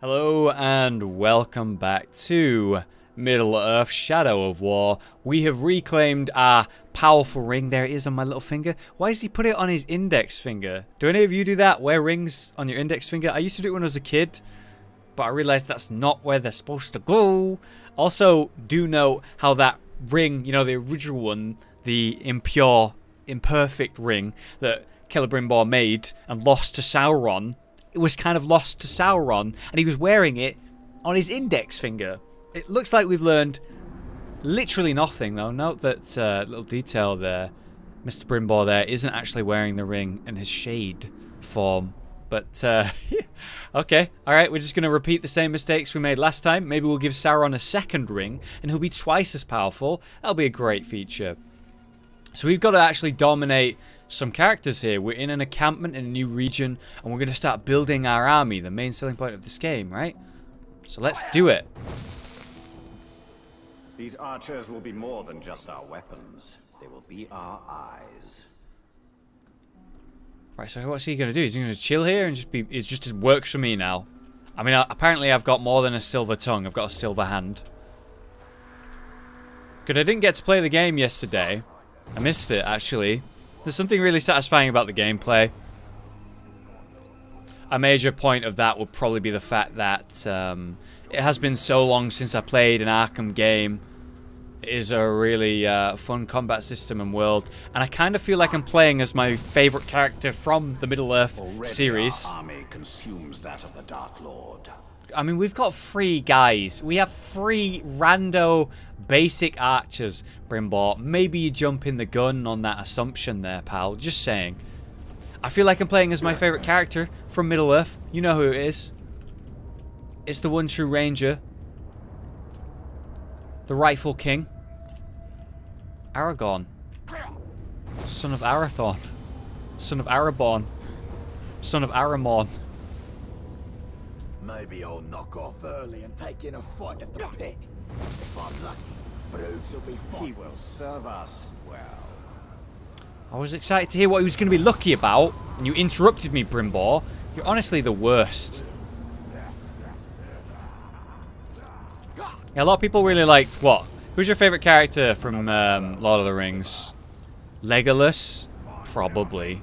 Hello and welcome back to Middle-earth: Shadow of War. We have reclaimed our powerful ring. There it is on my little finger. Why does he put it on his index finger? Do any of you do that? Wear rings on your index finger? I used to do it when I was a kid, but I realized that's not where they're supposed to go. Also, do note how that ring, you know, the original one, the impure, imperfect ring that Celebrimbor made and lost to Sauron, it was kind of lost to Sauron, and he was wearing it on his index finger. It looks like we've learned literally nothing, though. Note that little detail there. Mr. Brimbor there isn't actually wearing the ring in his shade form. But, okay. Alright, we're just going to repeat the same mistakes we made last time. Maybe we'll give Sauron a second ring, and he'll be twice as powerful. That'll be a great feature. So we've got to actually dominate some characters here. We're in an encampment in a new region, and we're going to start building our army, the main selling point of this game, right? So let's do it. These archers will be more than just our weapons. They will be our eyes. Right, so what's he going to do? Is he going to chill here and just be... It just works for me now. I mean, apparently I've got more than a silver tongue. I've got a silver hand. Good, I didn't get to play the game yesterday. I missed it, actually. There's something really satisfying about the gameplay. A major point of that would probably be the fact that it has been so long since I played an Arkham game. It is a really fun combat system and world, and I kind of feel like I'm playing as my favorite character from the Middle-earth series. Our army consumes that of the Dark Lord. I mean, we've got 3 guys. We have 3 rando basic archers, Brimbor. Maybe you jump in the gun on that assumption there, pal. Just saying. I feel like I'm playing as my favorite character from Middle-earth. You know who it is. It's the one true ranger. The rightful king. Aragorn. Son of Arathorn. Son of Araborn. Son of Aramorn. Maybe I'll knock off early and take in a fight at the pit. If I'm lucky, Bruce will be fine. He will serve us well. I was excited to hear what he was going to be lucky about, and you interrupted me, Brimbor. You're honestly the worst. Yeah, a lot of people really liked... What? Who's your favourite character from Lord of the Rings? Legolas? Probably.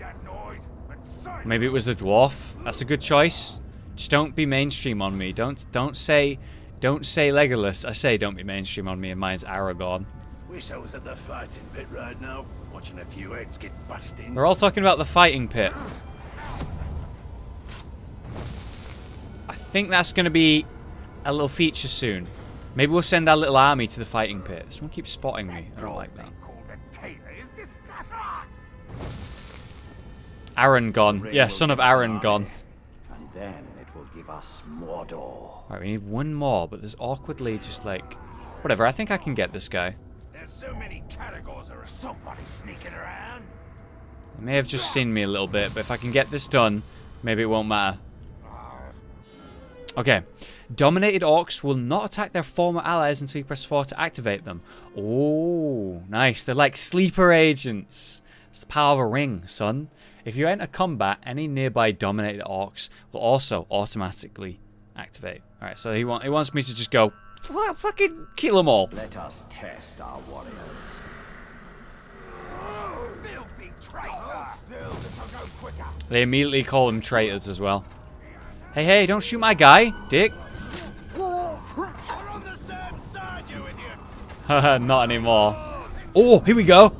Maybe it was the dwarf. That's a good choice. Just don't be mainstream on me. Don't say Legolas. I say don't be mainstream on me, and mine's Aragorn. Wish I was at the fighting pit right now, watching a few heads get bashed in. We're all talking about the fighting pit. I think that's going to be a little feature soon. Maybe we'll send our little army to the fighting pit. Someone keeps spotting me. I don't like that. Aragorn. Yeah, son of Aragorn. And then it will give us Mordor. Right, we need one more, but there's awkwardly just like... Whatever, I think I can get this guy. There's so many categories, or somebody sneaking around. He may have just seen me a little bit, but if I can get this done, maybe it won't matter. Okay. Dominated orcs will not attack their former allies until you press 4 to activate them. Oh, nice. They're like sleeper agents. It's the power of a ring, son. If you enter combat, any nearby dominated orcs will also automatically activate. Alright, so he wants me to just go, fucking kill them all. Let us test our warriors. They immediately call them traitors as well. Hey, hey, don't shoot my guy, dick. Haha, not anymore. Oh, here we go.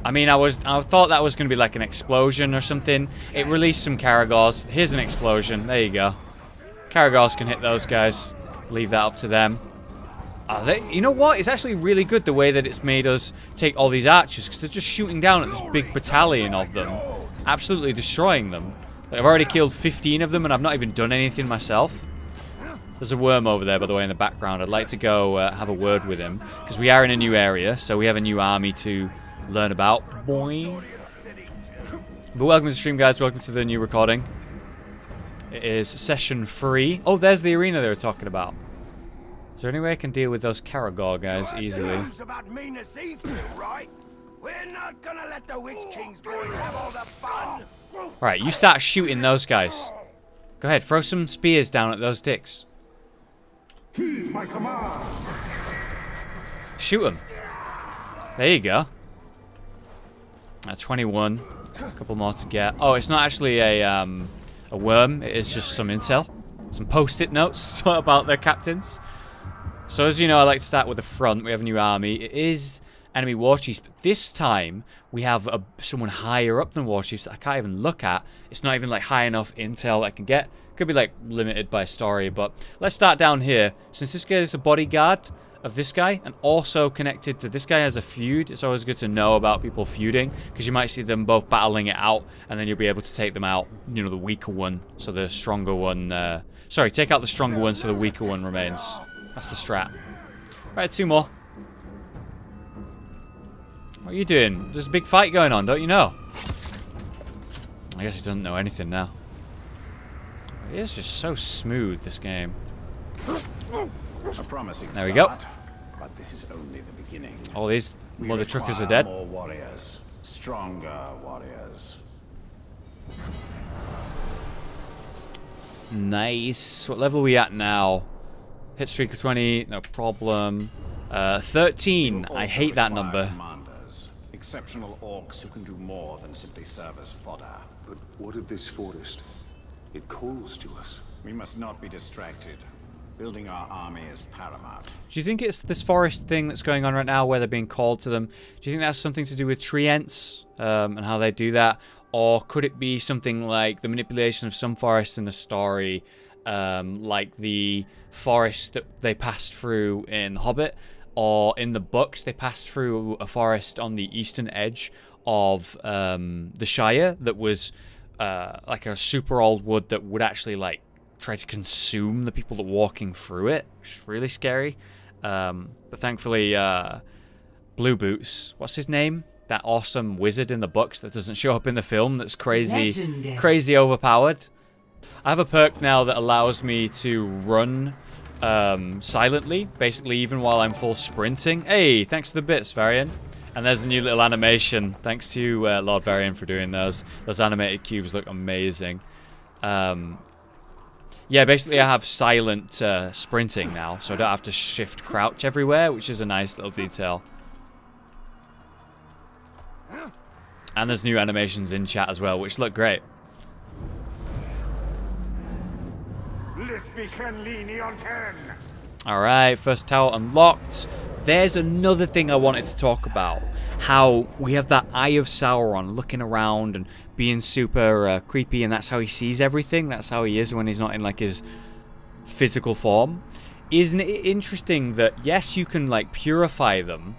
I mean, I thought that was going to be like an explosion or something. It released some Caragors. Here's an explosion. There you go. Caragors can hit those guys. Leave that up to them. You know what? It's actually really good the way that it's made us take all these archers, because they're just shooting down at this big battalion of them. Absolutely destroying them. Like, I've already killed 15 of them and I've not even done anything myself. There's a worm over there, by the way, in the background. I'd like to go have a word with him, because we are in a new area, so we have a new army to learn about. Boing. But welcome to the stream, guys. Welcome to the new recording. It is session 3. Oh, there's the arena they were talking about. Is there any way I can deal with those Caragor guys easily? We're not gonna let the Witch King's boys have all the fun. Right, you start shooting those guys. Go ahead, throw some spears down at those dicks. Heed my command. Shoot them. There you go. 21. A couple more to get. Oh, it's not actually a worm. It is just some intel. Some post-it notes about their captains. So as you know, I like to start with the front. We have a new army. It is enemy war chiefs, but this time we have someone higher up than war chiefs that I can't even look at. It's not even like high enough intel I can get. Could be like limited by story, but let's start down here. Since this guy is a bodyguard of this guy and also connected to this guy has a feud, it's always good to know about people feuding because you might see them both battling it out and then you'll be able to take them out, you know, the weaker one, so the stronger one, sorry, take out the stronger one so the weaker one remains. That's the strat. Right, 2 more. What are you doing? There's a big fight going on, don't you know? I guess he doesn't know anything now. It is just so smooth, this game. A promising there we go. Start, but this is only the beginning. All these mother truckers are require dead. More warriors, stronger warriors. Nice. What level are we at now? Hit streak of 20, no problem. 13. I hate that number. Commanders, exceptional orcs who can do more than simply serve as fodder. But what of this forest? It calls to us. We must not be distracted. Building our army is paramount. Do you think it's this forest thing that's going on right now where they're being called to them? Do you think that's something to do with treants and how they do that? Or could it be something like the manipulation of some forests in the story, like the forest that they passed through in Hobbit, or in the books they passed through a forest on the eastern edge of the Shire that was like a super old wood that would actually like try to consume the people that were walking through it. It's really scary. But thankfully, Blue Boots, what's his name? That awesome wizard in the books that doesn't show up in the film that's crazy overpowered. I have a perk now that allows me to run silently, basically even while I'm full sprinting. Hey, thanks for the bits, Varian. And there's a new little animation. Thanks to Lord Varian for doing those. Those animated cubes look amazing. Yeah, basically I have silent sprinting now, so I don't have to shift crouch everywhere, which is a nice little detail. And there's new animations in chat as well, which look great. Alright, first tower unlocked. There's another thing I wanted to talk about. How we have that Eye of Sauron looking around and being super creepy, and that's how he sees everything. That's how he is when he's not in like his physical form. Isn't it interesting that yes, you can like purify them,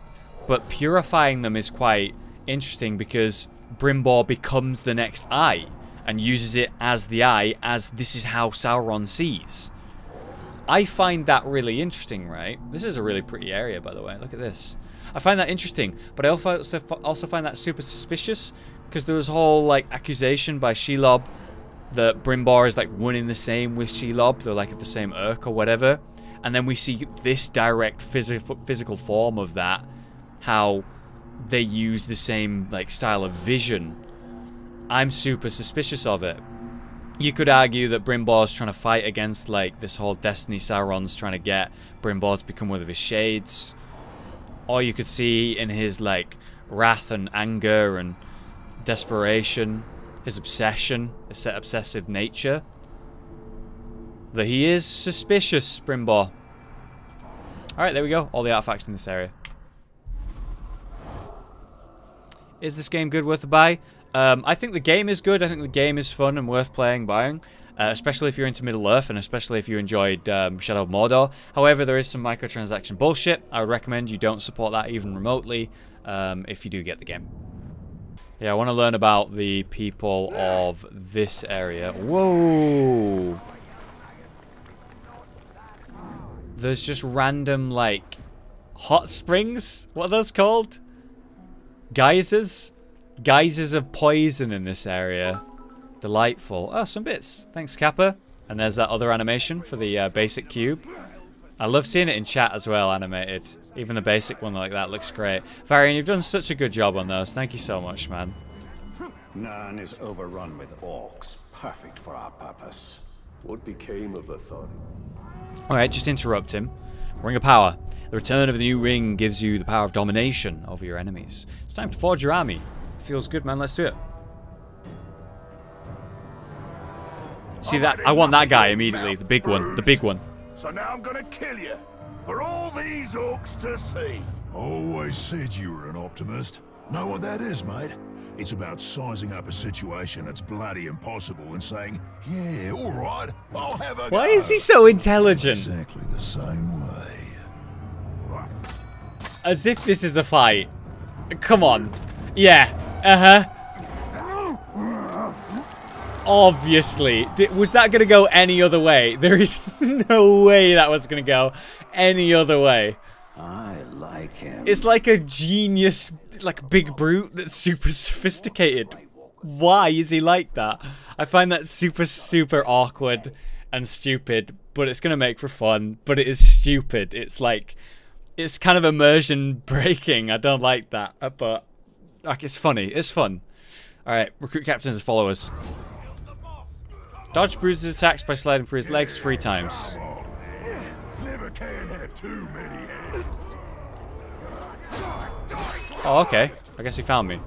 but purifying them is quite interesting because Brimbor becomes the next eye and uses it as the eye, as this is how Sauron sees. I find that really interesting, right? This is a really pretty area, by the way. Look at this. I find that interesting, but I also find that super suspicious because there was a whole like accusation by Shelob that Brimbor is like one in the same with Shelob. They're like at the same Urk or whatever. And then we see this direct physical form of that, how they use the same like style of vision. I'm super suspicious of it. You could argue that Brimbor's trying to fight against like this whole destiny. Sauron's trying to get Brimbor to become one of his shades. Or you could see in his like wrath and anger and desperation, his obsession, his obsessive nature, that he is suspicious, Brimbor. Alright, there we go. All the artifacts in this area. Is this game good, worth a buy? I think the game is good. I think the game is fun and worth playing, buying. Especially if you're into Middle-earth and especially if you enjoyed Shadow of Mordor. However, there is some microtransaction bullshit. I would recommend you don't support that even remotely if you do get the game. Yeah, I want to learn about the people of this area. Whoa! There's just random, like, hot springs? What are those called? Geysers? Geysers of poison in this area. Delightful. Oh, some bits. Thanks, Kappa. And there's that other animation for the basic cube. I love seeing it in chat as well, animated. Even the basic one like that looks great. Varian, you've done such a good job on those. Thank you so much, man. None is overrun with orcs, perfect for our purpose. What became of Authority? Alright, just interrupt him. Ring of Power. The return of the new ring gives you the power of domination over your enemies. It's time to forge your army. Feels good, man. Let's do it. See that? I want that guy immediately. The big one. The big one. So now I'm gonna kill you. For all these orcs to see. Always said you were an optimist. Know what that is, mate? It's about sizing up a situation that's bloody impossible and saying, yeah, alright, I'll have a Why go. is he so intelligent? Exactly the same way. As if this is a fight. Come on. Yeah. Uh-huh. Obviously. Was that going to go any other way? There is no way that was going to go any other way. I like him. It's like a genius, like big brute that's super sophisticated. Why is he like that? I find that super, super awkward and stupid, but it's going to make for fun, but it is stupid. It's like, it's kind of immersion breaking. I don't like that, but like it's funny. It's fun. Alright, recruit captains as followers. Dodge bruises attacks by sliding through his legs 3 times. Never can have too many heads. Oh, okay. I guess he found me.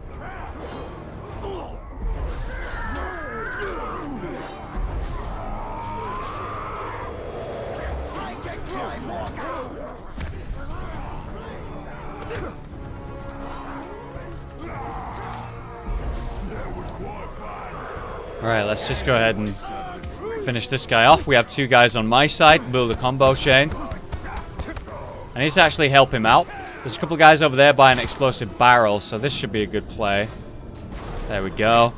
Alright, let's just go ahead and finish this guy off. We have 2 guys on my side. Build a combo chain. I need to actually help him out. There's a couple guys over there by an explosive barrel, so this should be a good play. There we go.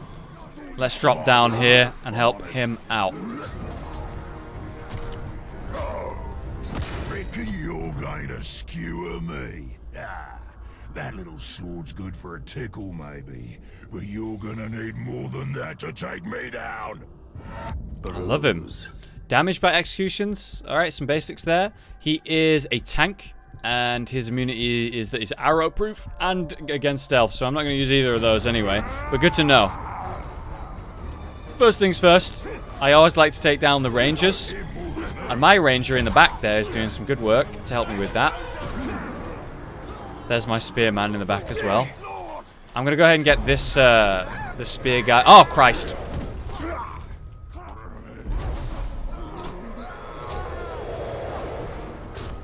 Let's drop down here and help him out. Reckon you're going to skewer me. Ah, that little sword's good for a tickle, maybe. But you're gonna need more than that to take me down. I love him. Damage by executions. Alright, some basics there. He is a tank, and his immunity is that he's arrow proof and against stealth, so I'm not going to use either of those anyway. But good to know. First things first, I always like to take down the rangers. And my ranger in the back there is doing some good work to help me with that. There's my spearman in the back as well. I'm going to go ahead and get this the spear guy. Oh, Christ.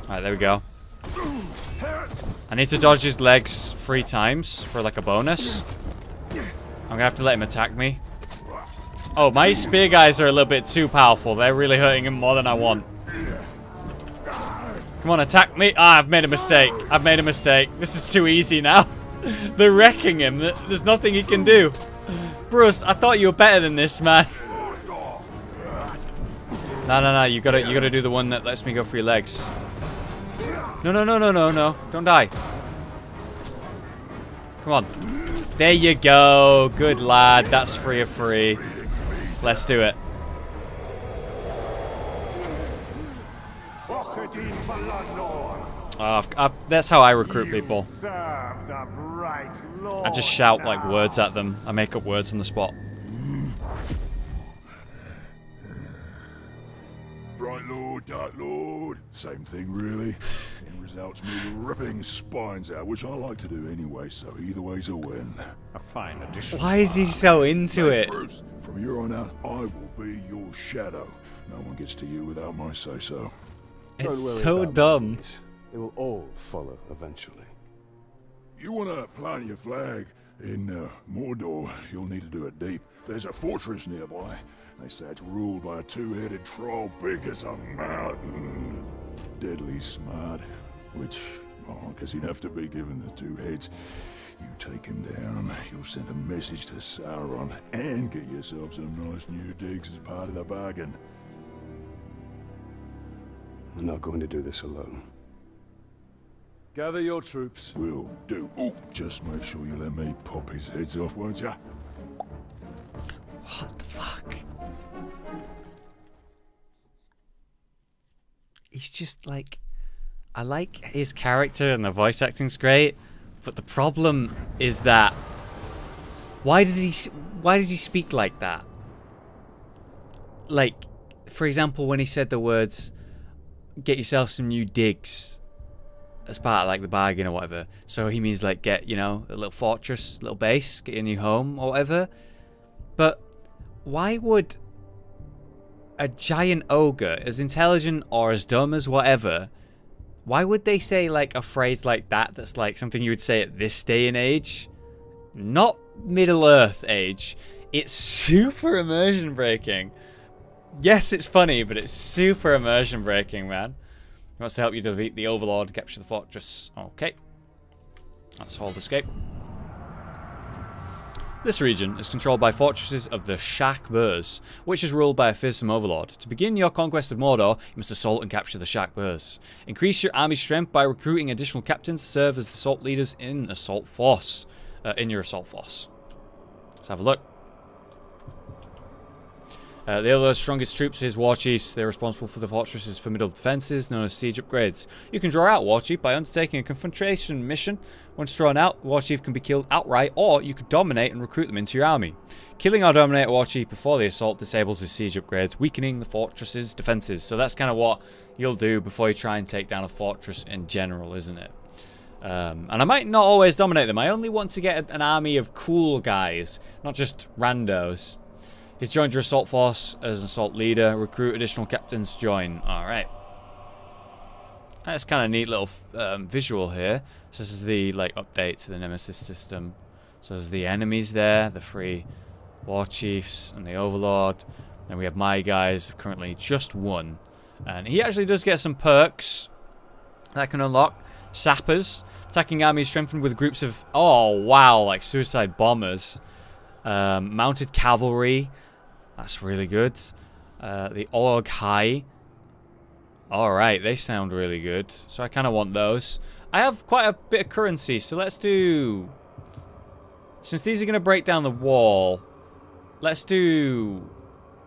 Alright, there we go. I need to dodge his legs 3 times for like a bonus. I'm gonna have to let him attack me. Oh, my spear guys are a little bit too powerful. They're really hurting him more than I want. Come on, attack me. Ah, I've made a mistake. I've made a mistake. This is too easy now. They're wrecking him. There's nothing he can do. Bruce, I thought you were better than this, man. No. You gotta do the one that lets me go for your legs. No. Don't die. Come on. There you go. Good lad. That's 3 of 3. Let's do it. That's how I recruit people. I just shout like words at them. I make up words on the spot. Bright Lord, Dark Lord. Same thing, really. End results me ripping spines out, which I like to do anyway, so either way's a win. A fine addition. Why is he so into Thanks, it? Bruce. From here on out, I will be your shadow. No one gets to you without my say-so. It's so dumb. They will all follow eventually. You want to plant your flag in Mordor, you'll need to do it deep. There's a fortress nearby. They say it's ruled by a 2-headed troll big as a mountain. Deadly smart, which, well, I guess he'd have to be given the 2 heads. You take him down, you'll send a message to Sauron, and get yourself some nice new digs as part of the bargain. I'm not going to do this alone. Gather your troops. Will do. Ooh, just make sure you let me pop his heads off, won't ya? What the fuck? He's just like I like his character and the voice acting's great, but the problem is that why does he speak like that? Like, for example, when he said the words, "Get yourself some new digs," as part of like the bargain or whatever. So he means like get, you know, a little fortress, little base, get a new home or whatever. But why would a giant ogre, as intelligent or as dumb as whatever, why would they say like a phrase like that that's like something you would say at this day and age? Not Middle Earth age. It's super immersion breaking. Yes, it's funny, but it's super immersion breaking, man. He wants to help you defeat the Overlord, capture the fortress. Okay. Let's hold escape. This region is controlled by fortresses of the Shak-Burs, which is ruled by a fearsome overlord. To begin your conquest of Mordor, you must assault and capture the Shak-Burs. Increase your army strength by recruiting additional captains to serve as assault leaders in assault force. In your assault force. Let's have a look. The other strongest troops are his war chiefs. They're responsible for the fortress's formidable defenses, known as siege upgrades. You can draw out war chief by undertaking a confrontation mission. Once drawn out, war chief can be killed outright, or you could dominate and recruit them into your army. Killing or dominate a war chief before the assault disables his siege upgrades, weakening the fortress's defenses. So that's kind of what you'll do before you try and take down a fortress in general, isn't it? And I might not always dominate them. I only want to get an army of cool guys, not just randos. He's joined your assault force as an assault leader. Recruit additional captains to join. Alright. That's kind of neat little visual here. So this is the like update to the Nemesis system. So there's the enemies there, the 3 war chiefs and the Overlord. Then we have my guys, currently just 1. And he actually does get some perks that can unlock. Sappers. Attacking armies strengthened with groups of, oh wow, like suicide bombers. Mounted cavalry. That's really good. The Org High. Alright, they sound really good. So I kind of want those. I have quite a bit of currency, so let's do... Since these are going to break down the wall, let's do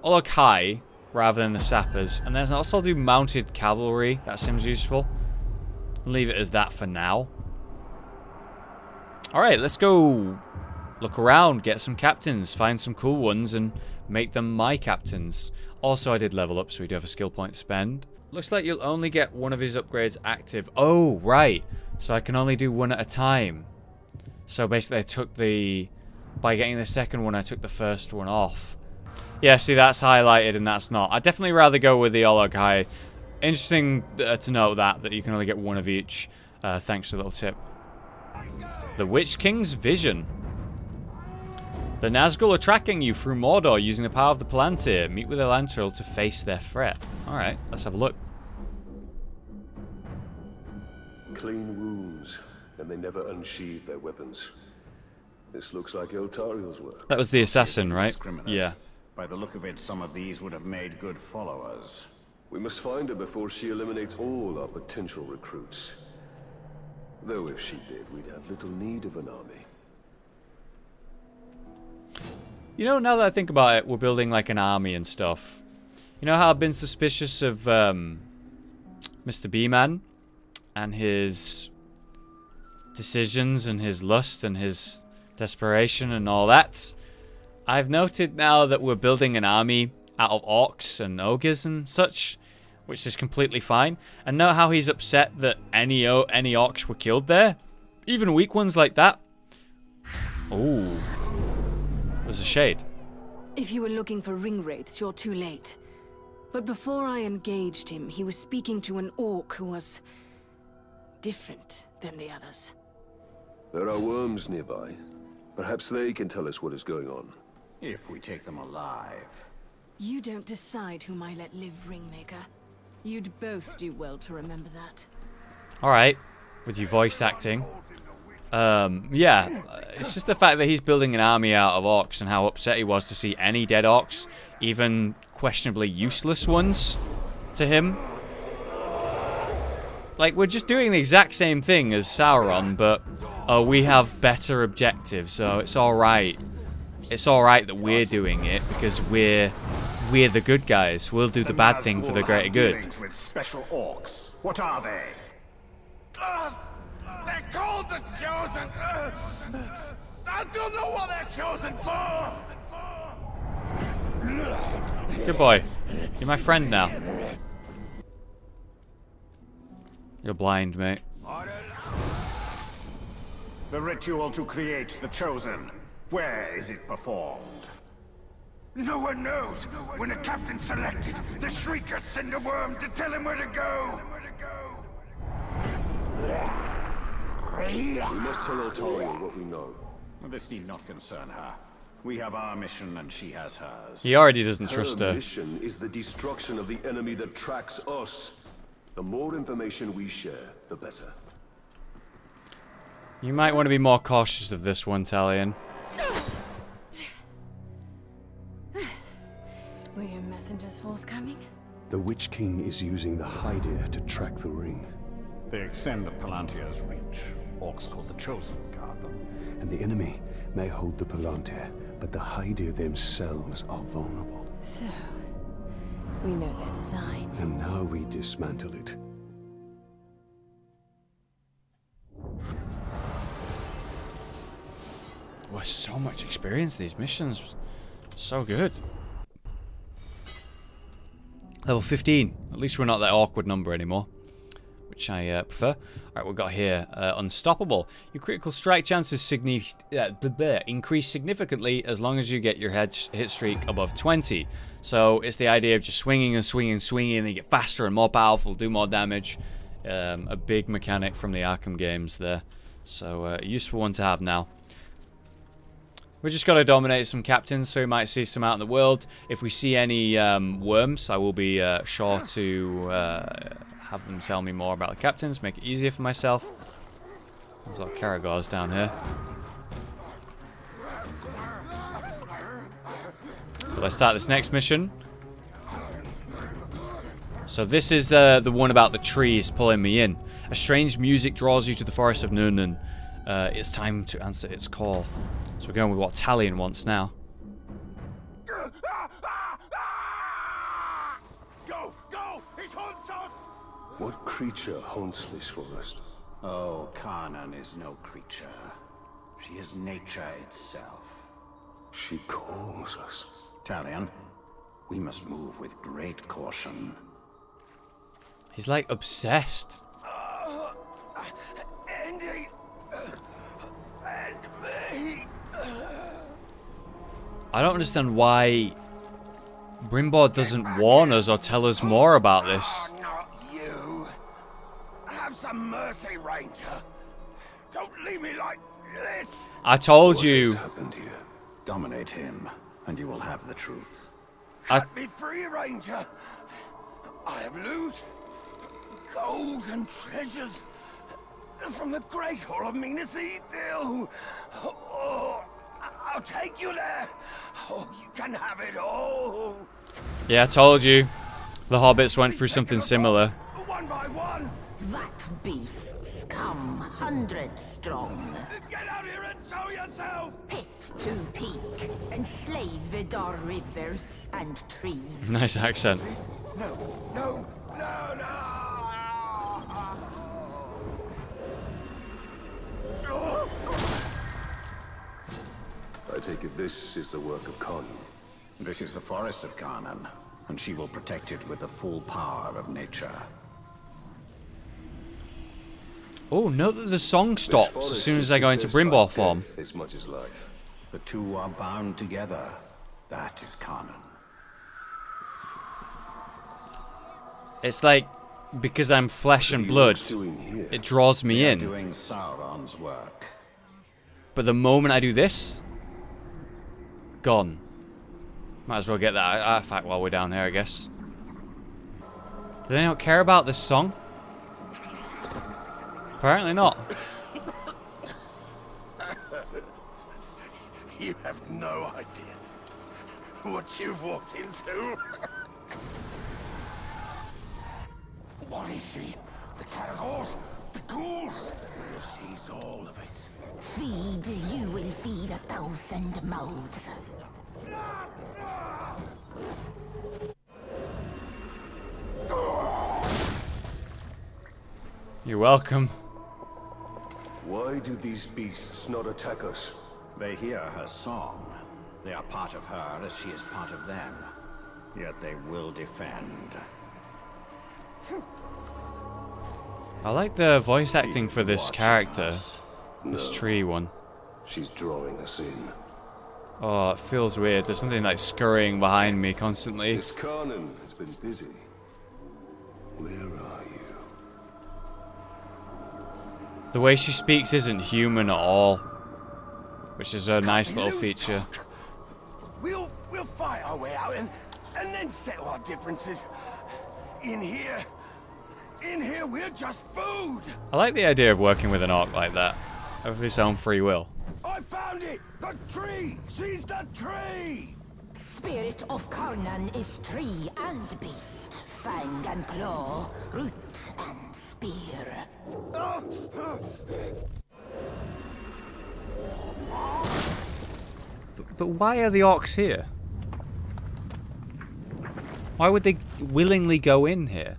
Org High rather than the Sappers. And then also do mounted cavalry. That seems useful. Leave it as that for now. Alright, let's go look around, get some captains, find some cool ones, and make them my captains. Also, I did level up, so we do have a skill point to spend. Looks like you'll only get one of his upgrades active. Oh, right. So I can only do one at a time. So basically, I took the... By getting the second one, I took the first one off. Yeah, see, that's highlighted and that's not. I'd definitely rather go with the Olog High. Interesting to note that you can only get one of each. Thanks for the little tip. The Witch King's Vision. The Nazgul are tracking you through Mordor using the power of the Palantir. Meet with Elantril to face their threat. Alright, let's have a look. Clean wounds, and they never unsheathe their weapons. This looks like Eltariel's work. That was the assassin, right? Yeah. By the look of it, some of these would have made good followers. We must find her before she eliminates all our potential recruits. Though if she did, we'd have little need of an army. You know, now that I think about it, we're building like an army and stuff. You know how I've been suspicious of Mr. B-Man and his decisions and his lust and his desperation and all that? I've noted now that we're building an army out of orcs and ogres and such, which is completely fine. And note how he's upset that any orcs were killed there, even weak ones like that. Ooh, there's a shade. If you were looking for ring wraiths, you're too late. But before I engaged him, he was speaking to an orc who was different than the others. There are worms nearby. Perhaps they can tell us what is going on. If we take them alive. You don't decide whom I let live, Ringmaker. You'd both do well to remember that. Alright, with your voice acting. Yeah, it's just the fact that he's building an army out of orcs and how upset he was to see any dead orcs, even questionably useless ones, to him. Like, we're just doing the exact same thing as Sauron, but we have better objectives, so it's alright. It's alright that we're doing it, because we're the good guys. We'll do the bad thing for the greater good. With special orcs. What are they? They're called the Chosen. I don't know what they're chosen for. Good boy. You're my friend now. You're blind, mate. The ritual to create the Chosen. Where is it performed? No one knows. When a captain's selected, the Shriekers send a worm to tell him where to go. We must tell Altaria what we know. This need not concern her. We have our mission and she has hers. He already doesn't trust her. Her mission is the destruction of the enemy that tracks us. The more information we share, the better. You might want to be more cautious of this one, Talion. Were your messengers forthcoming? The Witch King is using the Hydir to track the ring. They extend the Palantir's reach. Orcs called the Chosen guard them. And the enemy may hold the Palantir, but the Hydir themselves are vulnerable. So, we know their design. And now we dismantle it. Wow, so much experience, these missions. So good. Level 15. At least we're not that awkward number anymore, which I prefer. Alright, we've got here Unstoppable. Your critical strike chances increase significantly as long as you get your hit streak above 20. So it's the idea of just swinging and swinging and swinging, and you get faster and more powerful, do more damage. A big mechanic from the Arkham games there. So a useful one to have now. We just got to dominate some captains, so we might see some out in the world. If we see any worms, I will be sure to have them tell me more about the captains, make it easier for myself. There's a lot of Caragors down here. But let's start this next mission. So this is the one about the trees pulling me in. A strange music draws you to the forest of Nurnen. It's time to answer its call. So we're going with what Talion wants now. Go! Go! It haunts us! What creature haunts this forest? Oh, Kanan is no creature. She is nature itself. She calls us. Talion, we must move with great caution. He's like obsessed. Andy! And me! I don't understand why Brimbor doesn't warn us or tell us more about this. Not you. Have some mercy, Ranger. Don't leave me like this. I told What you. has happened here? Dominate him, and you will have the truth. Set me free, Ranger. I have loot, gold and treasures from the Great Hall of Minas Ithil. Oh, I'll take you there. Oh, you can have it all. Yeah, I told you. The hobbits went through something similar. One by one. That beasts come hundreds strong. Get out here and show yourself. Pit to peak, enslaved our rivers and trees. Nice accent. No. I take it this is the work of Khan. This is the forest of Kanan, and she will protect it with the full power of nature. Oh, note that the song stops as soon as I go into Brimbor form. As much as life. The two are bound together. That is Kanan. It's like, because I'm flesh and blood, it draws me in. Doing Sauron's work. But the moment I do this, gone. Might as well get that artifact while we're down here, I guess. Do they not care about this song? Apparently not. You have no idea what you've walked into. What is she? The Caragors? The ghouls? She's all of it. Feed, you will feed 1,000 mouths. You're welcome. Why do these beasts not attack us? They hear her song. They are part of her as she is part of them. Yet they will defend. I like the voice acting for this character. This tree one. She's drawing us in. Oh, it feels weird. There's something like scurrying behind me constantly. Miss Carnan has been busy. Where are you? The way she speaks isn't human at all, which is a nice little feature. We'll fight our way out and then settle our differences. In here we're just food. I like the idea of working with an orc like that, of his own free will. I found it! The tree! She's the tree! Spirit of Karnan is tree and beast, fang and claw, root and spear. But why are the orcs here? Why would they willingly go in here?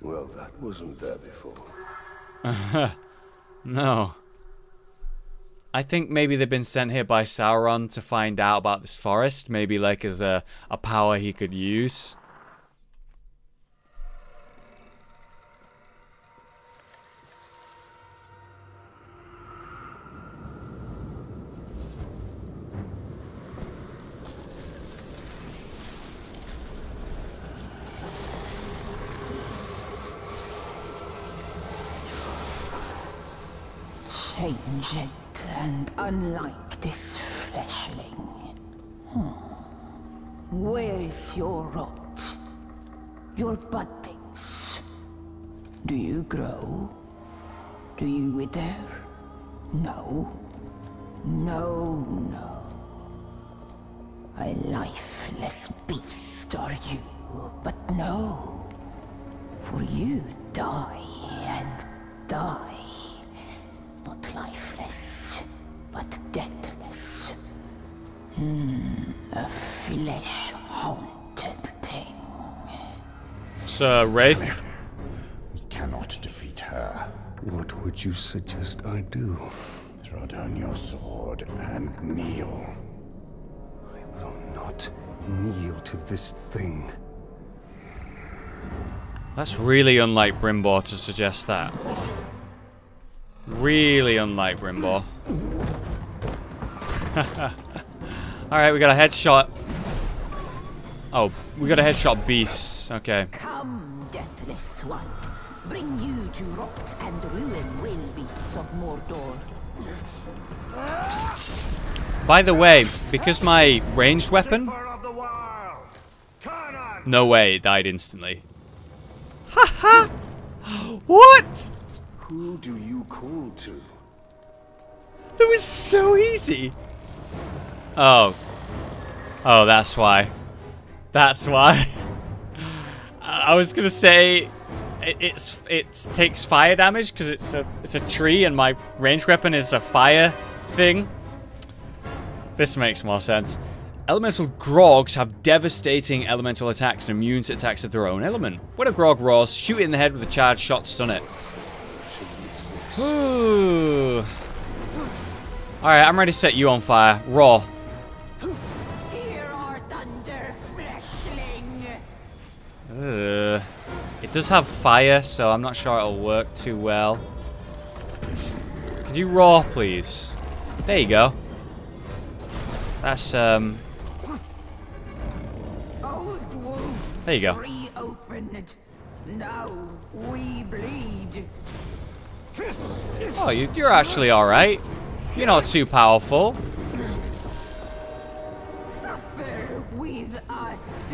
Well, that wasn't there before. No. I think maybe they've been sent here by Sauron to find out about this forest, maybe like as a power he could use. Changed and unlike this fleshling. Where is your rot? Your buddings? Do you grow? Do you wither? No. No, no. A lifeless beast are you, but no. For you die and die. Not lifeless, but deathless. A flesh-haunted thing. Sir Wraith? We cannot defeat her. What would you suggest I do? Throw down your sword and kneel. I will not kneel to this thing. That's really unlike Brimbor to suggest that. Really unlike Brimbor. Alright, we got a headshot. Oh, we got a headshot beasts. Okay. Come, deathless one. Bring you to rot and ruin will beasts of Mordor. By the way, because my ranged weapon... No way, it died instantly. Haha! What? Who do you call to? That was so easy. Oh. Oh, that's why. That's why. I was gonna say it takes fire damage because it's a tree and my ranged weapon is a fire thing. This makes more sense. Elemental Grogs have devastating elemental attacks and immune to attacks of their own element. When a Grog roars, shoot it in the head with a charged shot to stun it. Ooh. Alright, I'm ready to set you on fire. Raw. Hear our thunder, fleshling. It does have fire, so I'm not sure it'll work too well. Could you raw, please? There you go. That's, There you go. Reopened. Now we bleed. Oh, you're actually alright. You're not too powerful. Suffer with us.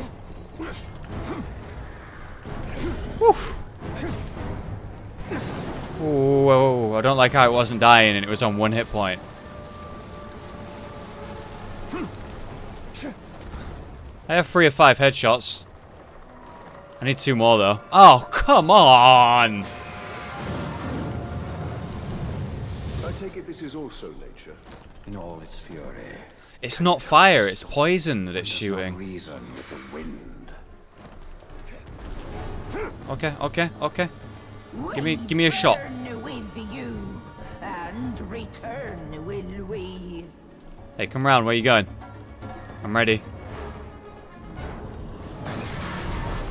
Whoa, I don't like how it wasn't dying and it was on 1 hit point. I have 3 of 5 headshots. I need 2 more though. Oh, come on! I take it this is also nature. In all its fury. It's not fire, it's poison that it's shooting. Reason with the wind. Okay. Give me a shot. Burn with you, and and return, will we? Hey, come around. Where you going? I'm ready.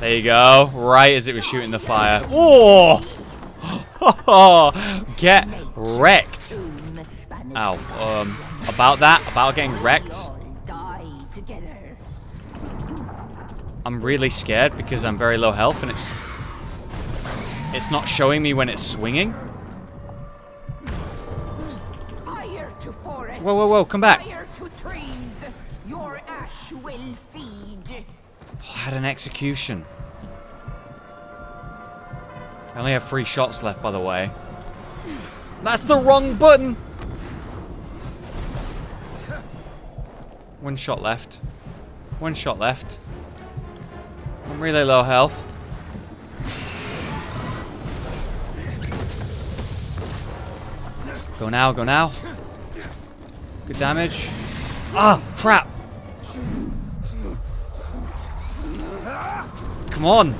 There you go. Right as it was shooting the fire. Oh! Get wrecked. Ow. About that. About getting wrecked. I'm really scared because I'm very low health and it's not showing me when it's swinging. Whoa, whoa, whoa, come back. Your ash will feed. Oh, I had an execution. I only have 3 shots left, by the way. That's the wrong button! 1 shot left. 1 shot left. I'm really low health. Go now, go now. Good damage. Ah, crap! Come on!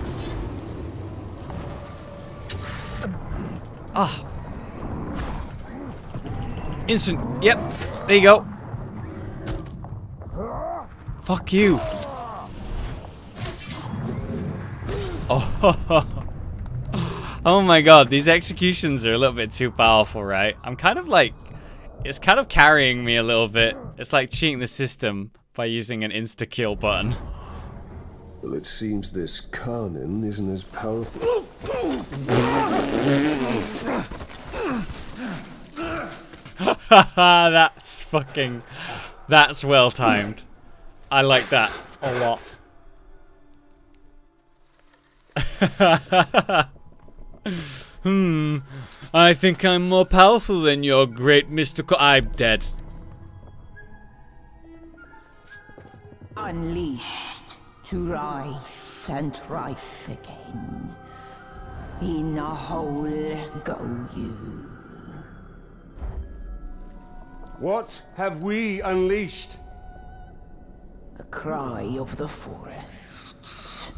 Ah! Instant. Yep. There you go. Fuck you. Oh. Oh my god, these executions are a little bit too powerful, right? I'm kind of like... It's kind of carrying me a little bit. It's like cheating the system by using an insta-kill button. Well, it seems this Karnin isn't as powerful. That's fucking... That's well timed. I like that a lot. I think I'm more powerful than your great mystical... I'm dead. Unleashed to rise and rise again. In a hole go you. What have we unleashed? The cry of the forests.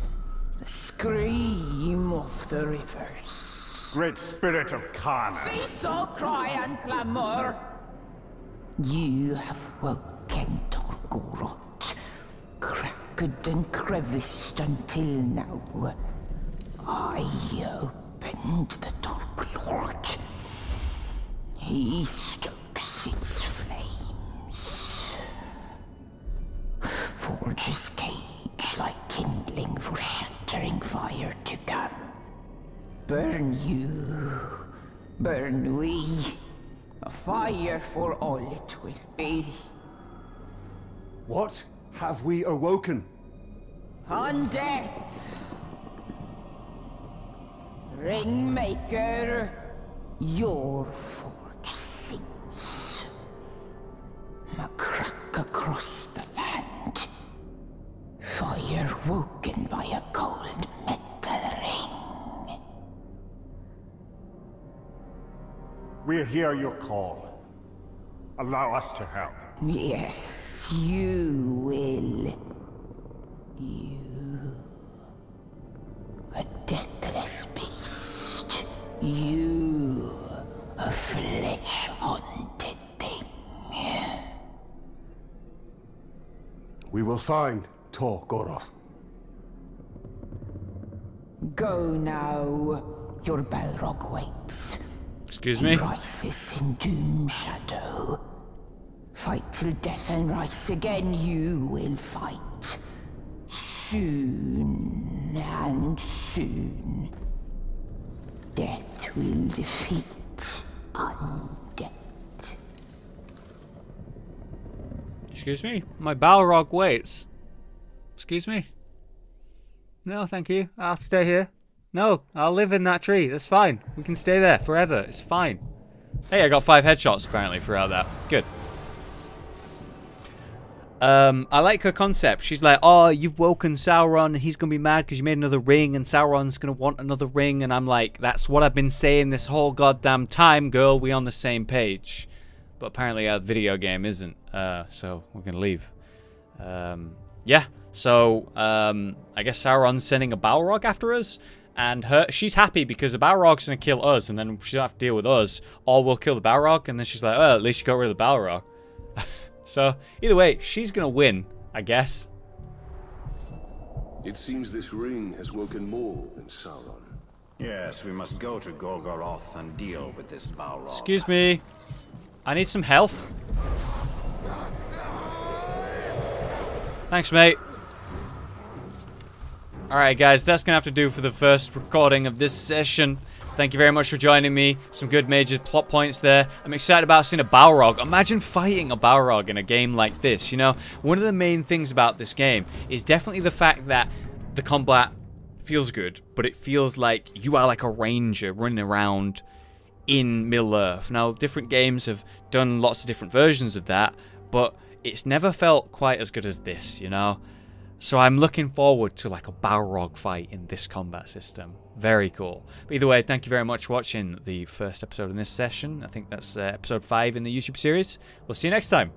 The scream of the rivers. Great spirit of Karna. Cease all cry and clamor. You have woken Torgorot, cracked and creviced until now. I opened the Dark Lord. He stokes its flames. Forges cage like kindling for shattering fire to come. Burn you, burn we, a fire for all it will be. What have we awoken? Undead! Ringmaker, your forge sings. A crack across the land. Fire woken by a cold metal ring. We hear your call. Allow us to help. Yes, you will. You. A deathless beast. You. A flesh-haunted thing. We will find Torgorot. Go now. Your Balrog waits. Excuse me? He rises in doom shadow. Fight till death and rise again, you will fight. Soon and soon. Death will defeat undead. Excuse me? My Balrog waits. Excuse me? No, thank you. I'll stay here. No, I'll live in that tree. That's fine. We can stay there forever. It's fine. Hey, I got 5 headshots apparently throughout that. Good. I like her concept. She's like, oh, you've woken Sauron and he's going to be mad because you made another ring and Sauron's going to want another ring. And I'm like, that's what I've been saying this whole goddamn time, girl. We on the same page. But apparently our video game isn't. So we're going to leave. Yeah. So, I guess Sauron's sending a Balrog after us. And she's happy because the Balrog's going to kill us, and then she don't have to deal with us. Or we'll kill the Balrog, and then she's like, oh, at least you got rid of the Balrog. So, either way, she's going to win, I guess. It seems this ring has woken more than Sauron. Yes, we must go to Golgoroth and deal with this Balrog. Excuse me. I need some health. Thanks, mate. Alright guys, that's going to have to do for the first recording of this session. Thank you very much for joining me. Some good major plot points there. I'm excited about seeing a Balrog. Imagine fighting a Balrog in a game like this, you know? One of the main things about this game is definitely the fact that the combat feels good, but it feels like you are like a ranger running around in Middle-earth. Now, different games have done lots of different versions of that, but it's never felt quite as good as this, you know? So I'm looking forward to like a Balrog fight in this combat system. Very cool. But either way, thank you very much for watching the first episode in this session. I think that's episode 5 in the YouTube series. We'll see you next time.